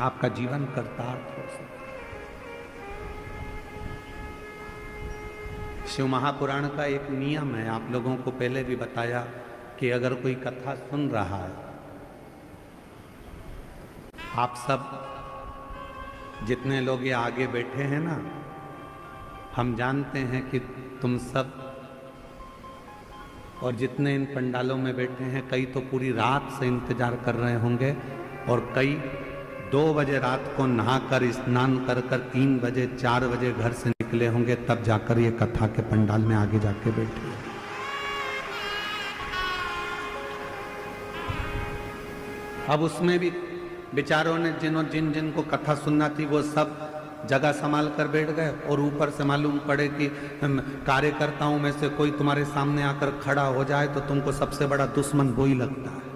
आपका जीवन कर्तार्थ हो सके। शिव महापुराण का एक नियम है, आप लोगों को पहले भी बताया कि अगर कोई कथा सुन रहा है, आप सब जितने लोग ये आगे बैठे हैं ना, हम जानते हैं कि तुम सब और जितने इन पंडालों में बैठे हैं, कई तो पूरी रात से इंतजार कर रहे होंगे और कई 2 बजे रात को नहाकर स्नान कर 3 बजे 4 बजे घर से निकले होंगे, तब जाकर ये कथा के पंडाल में आगे जाके बैठे। अब उसमें भी बेचारों ने जिन को कथा सुनना थी वो सब जगह संभाल कर बैठ गए, और ऊपर से मालूम पड़े कि कार्यकर्ताओं में से कोई तुम्हारे सामने आकर खड़ा हो जाए तो तुमको सबसे बड़ा दुश्मन वो ही लगता है।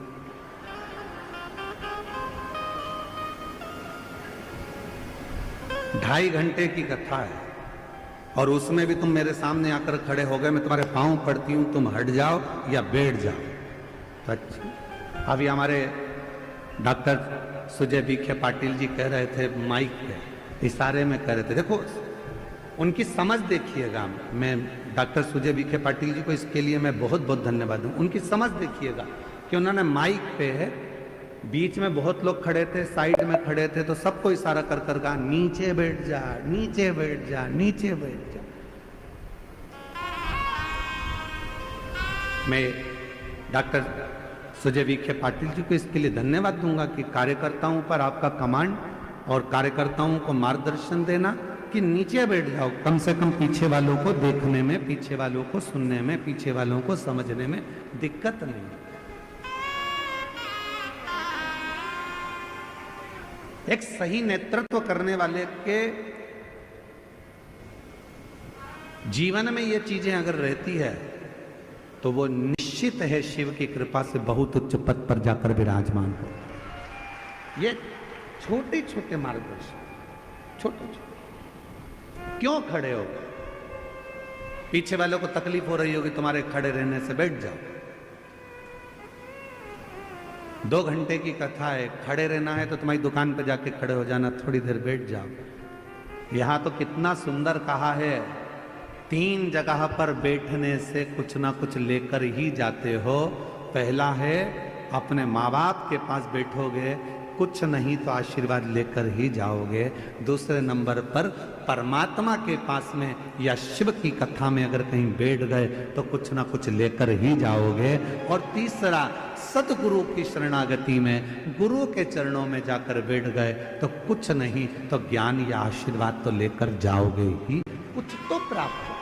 ढाई घंटे की कथा है और उसमें भी तुम मेरे सामने आकर खड़े हो गए, मैं तुम्हारे पांव पड़ती हूं, तुम हट जाओ या बैठ जाओ। तो अच्छा, अभी हमारे डॉक्टर सुजय विखे पाटिल जी कह रहे थे माइक पे, इशारे में कह रहे थे, देखो उनकी समझ देखिएगा। मैं डॉक्टर सुजय विखे पाटिल जी को इसके लिए मैं बहुत बहुत धन्यवाद दूं। उनकी समझ देखिएगा कि उन्होंने माइक पे है, बीच में बहुत लोग खड़े थे, साइड में खड़े थे, तो सबको इशारा कर कर कहा नीचे बैठ जा, नीचे बैठ जा, नीचे बैठ जा। मैं डॉक्टर सुजय विखे पाटिल जी को इसके लिए धन्यवाद दूंगा कि कार्यकर्ताओं पर आपका कमांड और कार्यकर्ताओं को मार्गदर्शन देना कि नीचे बैठ जाओ, कम से कम पीछे वालों को देखने में, पीछे वालों को सुनने में, पीछे वालों को समझने में दिक्कत नहीं। एक सही नेतृत्व करने वाले के जीवन में ये चीजें अगर रहती है तो वो निश्चित है शिव की कृपा से बहुत उच्च पद पर जाकर विराजमान हो। ये छोटे छोटे मार्गदर्शन, छोटे छोटे। क्यों खड़े हो? पीछे वालों को तकलीफ हो रही होगी तुम्हारे खड़े रहने से, बैठ जाओ। 2 घंटे की कथा है, खड़े रहना है तो तुम्हारी दुकान पे जाके खड़े हो जाना, थोड़ी देर बैठ जाओ। यहां तो कितना सुंदर कहा है, 3 जगह पर बैठने से कुछ ना कुछ लेकर ही जाते हो। पहला है अपने माँ बाप के पास बैठोगे, कुछ नहीं तो आशीर्वाद लेकर ही जाओगे। दूसरे नंबर पर परमात्मा के पास में या शिव की कथा में अगर कहीं बैठ गए तो कुछ ना कुछ लेकर ही जाओगे। और तीसरा, सतगुरु की शरणागति में गुरु के चरणों में जाकर बैठ गए तो कुछ नहीं तो ज्ञान या आशीर्वाद तो लेकर जाओगे ही, कुछ तो प्राप्त हो,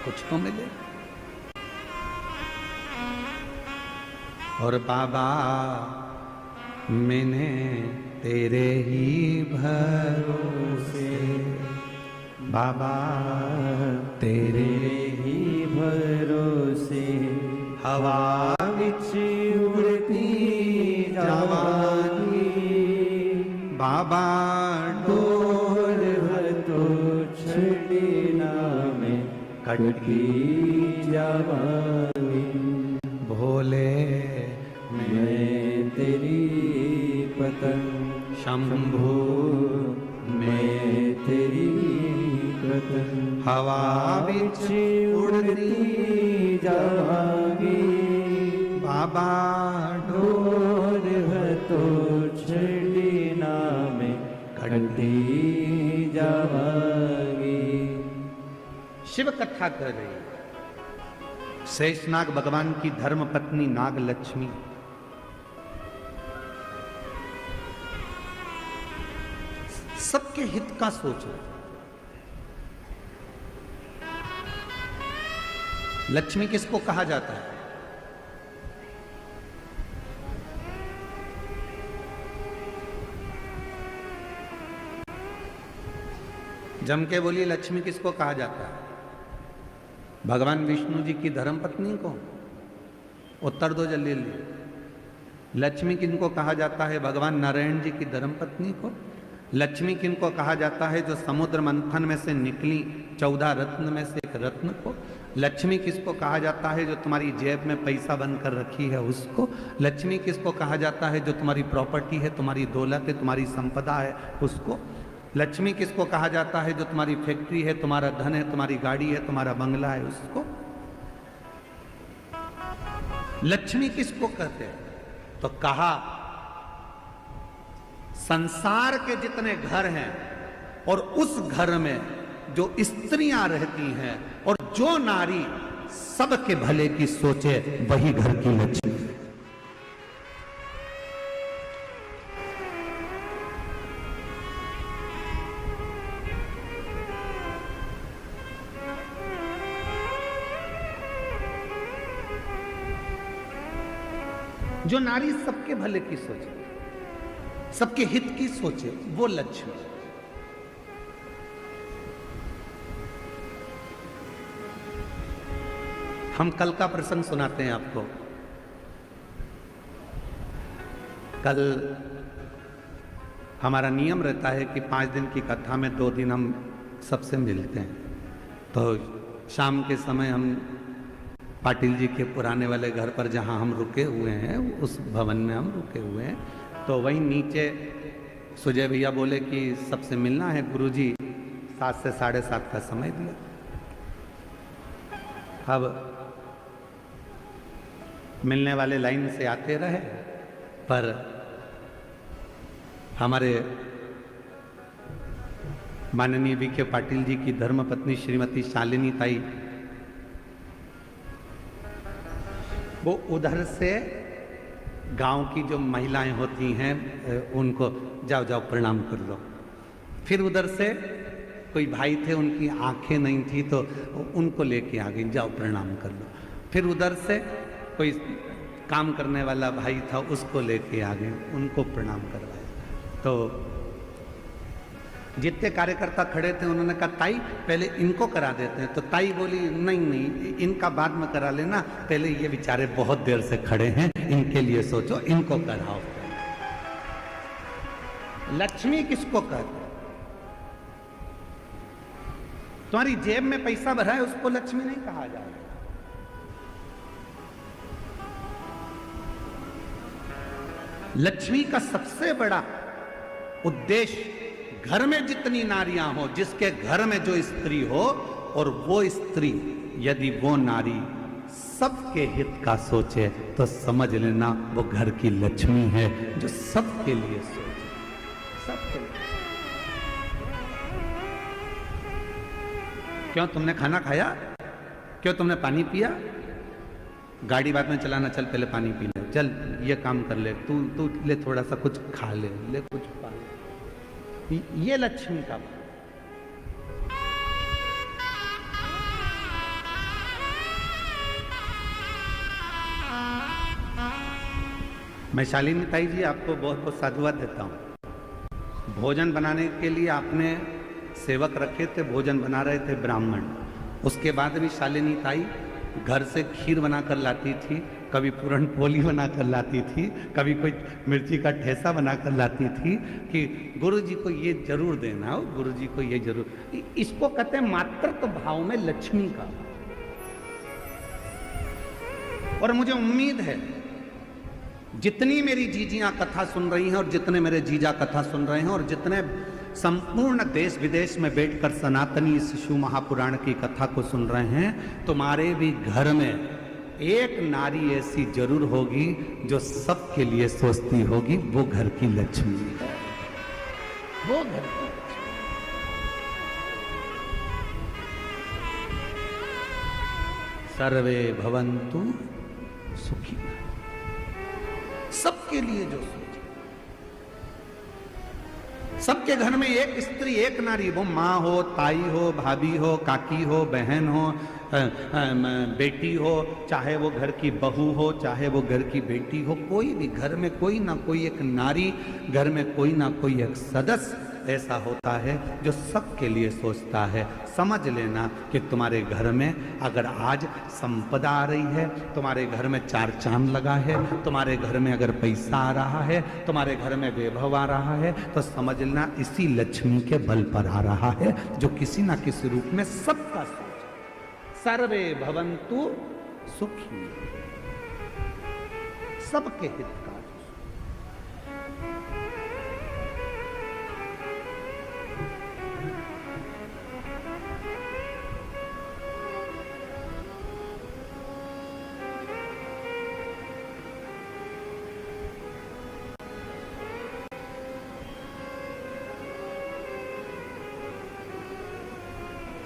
कुछ तो मिले। और बाबा मैंने तेरे ही भरोसे, बाबा तेरे ही भरोसे, हवा विच उड़ती जावांगी, बाबा डोर तो छड़ना में कटकी जावांगी। भोले मैं तेरी पतंग, शंभू मैं तेरी पतंग, हवा बिच उड़ती जावांगी, बाबा डोर तो छड़ना में कटती जावांगी। शिव कथा कर रही है। शेषनाग भगवान की धर्म पत्नी नाग लक्ष्मी सबके हित का सोच रहे। लक्ष्मी किसको कहा जाता है? जम के बोलिए, लक्ष्मी किसको कहा जाता है? भगवान विष्णु जी की धर्मपत्नी को? उत्तर दो जल्दी जल्दी। लक्ष्मी किनको कहा जाता है? भगवान नारायण जी की धर्मपत्नी को। लक्ष्मी किनको कहा जाता है? जो समुद्र मंथन में से निकली 14 रत्न में से एक रत्न को। लक्ष्मी किसको कहा जाता है? जो तुम्हारी जेब में पैसा बंद कर रखी है उसको। लक्ष्मी किसको कहा जाता है? जो तुम्हारी प्रॉपर्टी है, तुम्हारी दौलत है, तुम्हारी संपदा है, उसको। लक्ष्मी किसको कहा जाता है? जो तुम्हारी फैक्ट्री है, तुम्हारा धन है, तुम्हारी गाड़ी है, तुम्हारा बंगला है, उसको। लक्ष्मी किसको कहते हैं? तो कहा संसार के जितने घर हैं और उस घर में जो स्त्रियां रहती हैं और जो नारी सबके भले की सोचे, वही घर की लक्ष्मी है। जो नारी सबके भले की सोचे, सबके हित की सोचे, वो लक्ष्मी। हम कल का प्रसंग सुनाते हैं आपको। कल हमारा नियम रहता है कि 5 दिन की कथा में 2 दिन हम सबसे मिलते हैं। तो शाम के समय हम पाटिल जी के पुराने वाले घर पर जहां हम रुके हुए हैं, उस भवन में हम रुके हुए हैं। तो वहीं नीचे सुजय भैया बोले कि सबसे मिलना है। गुरुजी 7 से 7:30 का समय दिया। अब मिलने वाले लाइन से आते रहे, पर हमारे माननीय वी.के. पाटिल जी की धर्मपत्नी श्रीमती शालिनी ताई, वो उधर से गांव की जो महिलाएं होती हैं उनको जाओ जाओ प्रणाम कर लो। फिर उधर से कोई भाई थे, उनकी आंखें नहीं थी तो उनको लेके आ गई, जाओ प्रणाम कर लो। फिर उधर से कोई काम करने वाला भाई था, उसको लेके आ गए, उनको प्रणाम करवाया। तो जितने कार्यकर्ता खड़े थे उन्होंने कहा ताई पहले इनको करा देते हैं। तो ताई बोली नहीं नहीं, इनका बाद में करा लेना, पहले ये बेचारे बहुत देर से खड़े हैं, इनके लिए सोचो, इनको कराओ। लक्ष्मी किसको कहते? तुम्हारी जेब में पैसा भरा है उसको लक्ष्मी नहीं कहा जाएगा। लक्ष्मी का सबसे बड़ा उद्देश्य घर में जितनी नारियां हो, जिसके घर में जो स्त्री हो, और वो स्त्री यदि वो नारी सबके हित का सोचे तो समझ लेना वो घर की लक्ष्मी है, जो सबके लिए सोचे, सबके लिए। क्यों तुमने खाना खाया? क्यों तुमने पानी पिया? गाड़ी बाद में चलाना, चल पहले पानी पी ले, चल ये काम कर ले, तू ले थोड़ा सा कुछ खा ले, ले कुछ पा ले। ये लक्ष्मी का। मैं शालिनी ताई जी आपको बहुत बहुत साधुवाद देता हूं। भोजन बनाने के लिए आपने सेवक रखे थे, भोजन बना रहे थे ब्राह्मण। उसके बाद भी शालिनी ताई घर से खीर बनाकर लाती थी, कभी पूरन पोली बनाकर लाती थी, कभी कोई मिर्ची का ठेसा बनाकर लाती थी कि गुरुजी को ये जरूर देना हो, गुरुजी को ये जरूर। इसको कहते हैं मातृत्व भाव में लक्ष्मी का। और मुझे उम्मीद है जितनी मेरी जीजियां कथा सुन रही हैं और जितने मेरे जीजा कथा सुन रहे हैं और जितने संपूर्ण देश विदेश में बैठकर सनातनी शिशु महापुराण की कथा को सुन रहे हैं, तुम्हारे भी घर में एक नारी ऐसी जरूर होगी जो सबके लिए सोचती होगी, वो घर की लक्ष्मी है, वो घर की लक्ष्मी। सर्वे भवन्तु सुखी, सबके लिए जो सोचे। सबके घर में एक स्त्री एक नारी, वो माँ हो, ताई हो, भाभी हो, काकी हो, बहन हो, बेटी हो, चाहे वो घर की बहू हो, चाहे वो घर की बेटी हो, कोई भी घर में कोई ना कोई एक नारी, घर में कोई ना कोई एक सदस्य ऐसा होता है जो सबके लिए सोचता है। समझ लेना कि तुम्हारे घर में अगर आज संपदा आ रही है, तुम्हारे घर में 4 चांद लगा है, तुम्हारे घर में अगर पैसा आ रहा है, तुम्हारे घर में वैभव आ रहा है, तो समझ लेना इसी लक्ष्मी के बल पर आ रहा है, जो किसी ना किसी रूप में सबका सोच, सर्वे भवन्तु सुखी, सबके हितकारी।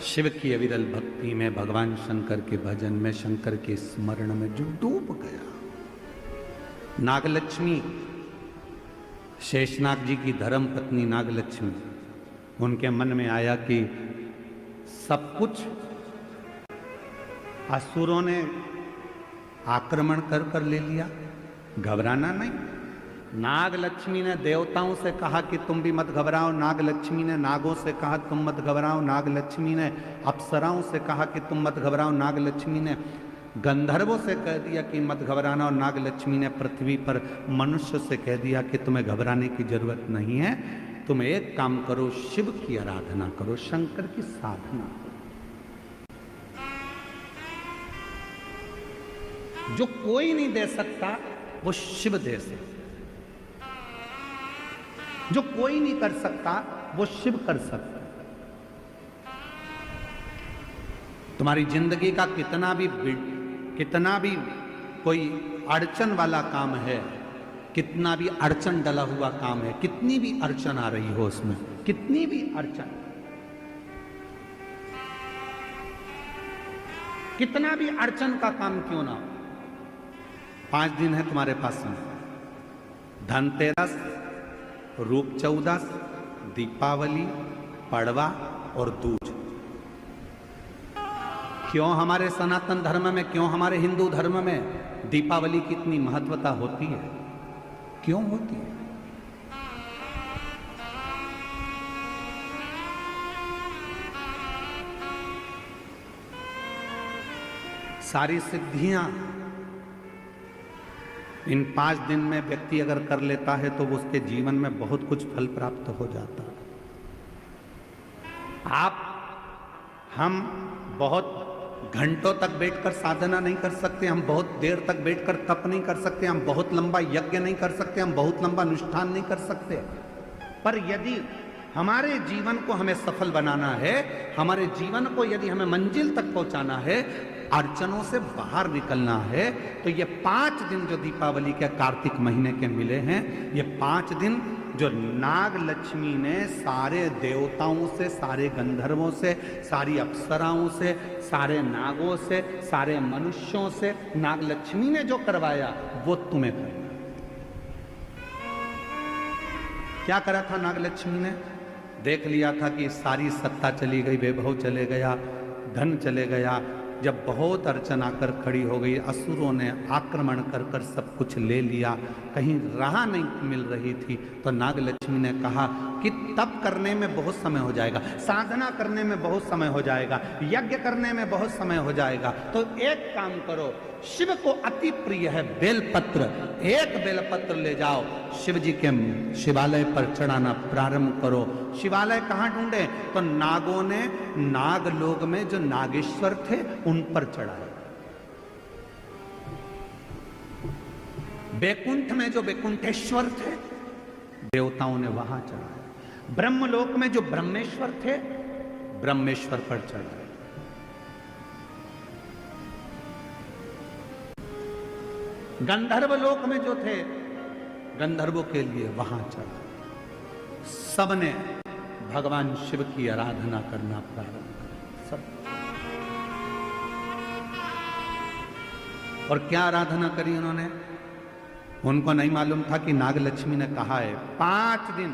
शिव की अविरल भक्ति में, भगवान शंकर के भजन में, शंकर के स्मरण में जो डूब गया। नागलक्ष्मी, शेषनाग जी की धर्म पत्नी नागलक्ष्मी, उनके मन में आया कि सब कुछ असुरों ने आक्रमण कर कर ले लिया, घबराना नहीं। नागलक्ष्मी ने देवताओं से कहा कि तुम भी मत घबराओ, नागलक्ष्मी ने नागों से कहा तुम मत घबराओ, नागलक्ष्मी ने अप्सराओं से कहा कि तुम मत घबराओ, नागलक्ष्मी ने गंधर्वों से कह दिया कि मत घबराना, और नागलक्ष्मी ने पृथ्वी पर मनुष्य से कह दिया कि तुम्हें घबराने की जरूरत नहीं है, तुम एक काम करो, शिव की आराधना करो, शंकर की साधना करो। जो कोई नहीं दे सकता वो शिव दे सकता, जो कोई नहीं कर सकता वो शिव कर सकता। तुम्हारी जिंदगी का कितना भी कोई अड़चन वाला काम है, कितना भी अड़चन डला हुआ काम है, कितनी भी अड़चन आ रही हो उसमें, कितनी भी अड़चन, कितना भी अड़चन का काम क्यों ना हो, 5 दिन है तुम्हारे पास में, धनतेरस, रूप चौदस, दीपावली, पड़वा और दूज। क्यों हमारे सनातन धर्म में, क्यों हमारे हिंदू धर्म में दीपावली की इतनी महत्वता होती है? क्यों होती है? सारी सिद्धियां इन 5 दिन में व्यक्ति अगर कर लेता है तो उसके जीवन में बहुत कुछ फल प्राप्त हो जाता है। हम बहुत घंटों तक बैठकर साधना नहीं कर सकते, हम बहुत देर तक बैठकर तप नहीं कर सकते, हम बहुत लंबा यज्ञ नहीं कर सकते, हम बहुत लंबा अनुष्ठान नहीं कर सकते, पर यदि हमारे जीवन को हमें सफल बनाना है, हमारे जीवन को यदि हमें मंजिल तक पहुंचाना है, अड़चनों से बाहर निकलना है, तो ये 5 दिन जो दीपावली के कार्तिक महीने के मिले हैं, ये 5 दिन जो नाग लक्ष्मी ने सारे देवताओं से, सारे गंधर्वों से, सारी अप्सराओं से, सारे नागों से, सारे मनुष्यों से नाग लक्ष्मी ने जो करवाया वो तुम्हें करना। क्या करा था नाग लक्ष्मी ने? देख लिया था कि सारी सत्ता चली गई, वैभव चले गया, धन चले गया। जब बहुत अड़चन आकर खड़ी हो गई, असुरों ने आक्रमण कर कर सब कुछ ले लिया, कहीं राह नहीं मिल रही थी, तो नागलक्ष्मी ने कहा कि तप करने में बहुत समय हो जाएगा, साधना करने में बहुत समय हो जाएगा, यज्ञ करने में बहुत समय हो जाएगा, तो एक काम करो, शिव को अति प्रिय है बेलपत्र, एक बेलपत्र ले जाओ, शिव जी के शिवालय पर चढ़ाना प्रारंभ करो। शिवालय कहाँ ढूंढे? तो नागों ने नागलोक में जो नागेश्वर थे उन पर चढ़ाए। बैकुंठ में जो बैकुंठेश्वर थे देवताओं ने वहां चढ़ाए। ब्रह्मलोक में जो ब्रह्मेश्वर थे ब्रह्मेश्वर पर चढ़ाए। गंधर्व लोक में जो थे गंधर्वों के लिए वहां चढ़ा। सबने भगवान शिव की आराधना करना प्रारंभ किया, सब। और क्या आराधना करी उन्होंने? उनको नहीं मालूम था कि नागलक्ष्मी ने कहा है 5 दिन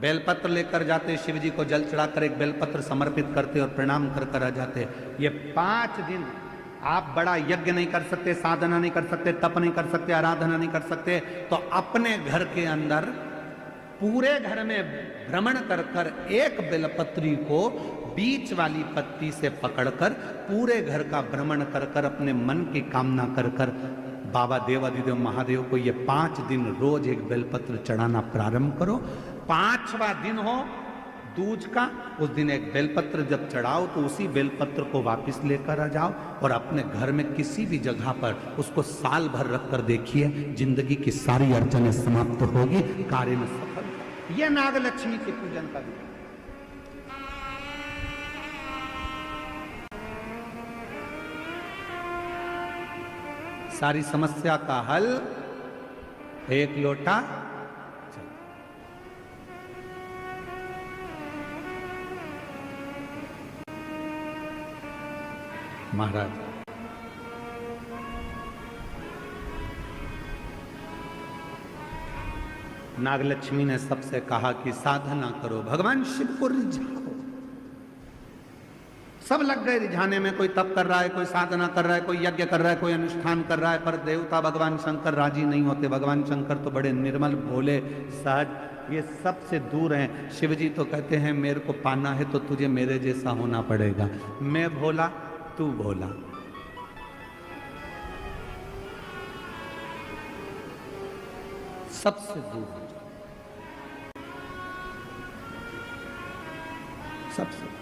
बेलपत्र लेकर जाते, शिव जी को जल चढ़ाकर एक बेलपत्र समर्पित करते और प्रणाम कर कर आ जाते। ये 5 दिन आप बड़ा यज्ञ नहीं कर सकते, साधना नहीं कर सकते, तप नहीं कर सकते, आराधना नहीं कर सकते, तो अपने घर के अंदर पूरे घर में भ्रमण कर कर एक बेलपत्री को बीच वाली पत्ती से पकड़कर पूरे घर का भ्रमण कर कर अपने मन की कामना कर कर बाबा देवाधिदेव महादेव को ये 5 दिन रोज एक बेलपत्र चढ़ाना प्रारंभ करो। 5वां दिन हो दूज का उस दिन एक बेलपत्र जब चढ़ाओ तो उसी बेलपत्र को वापस लेकर आ जाओ और अपने घर में किसी भी जगह पर उसको साल भर रख कर देखिए, जिंदगी की सारी अड़चनें समाप्त होगी, कार्य में सफल। यह नागलक्ष्मी के पूजन का दिन। सारी समस्या का हल एक लोटा महाराज। नागलक्ष्मी ने सबसे कहा कि साधना करो, भगवान शिव को रिझाओ। सब लग गए रिझाने में, कोई तप कर रहा है, कोई साधना कर रहा है, कोई यज्ञ कर रहा है, कोई अनुष्ठान कर रहा है, पर देवता भगवान शंकर राजी नहीं होते। भगवान शंकर तो बड़े निर्मल, भोले, सहज, ये सबसे दूर हैं। शिव जी तो कहते हैं मेरे को पाना है तो तुझे मेरे जैसा होना पड़ेगा, मैं भोला तू भोला। सबसे दूर हो जाओ, सबसे।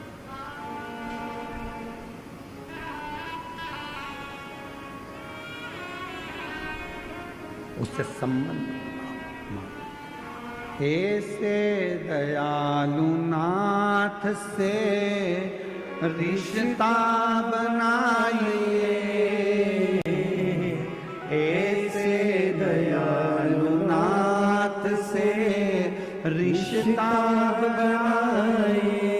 उससे संबंध ऐसे दयालु नाथ से रिश्ता बनाइए, ऐसे दयालु नाथ से रिश्ता बनाइए।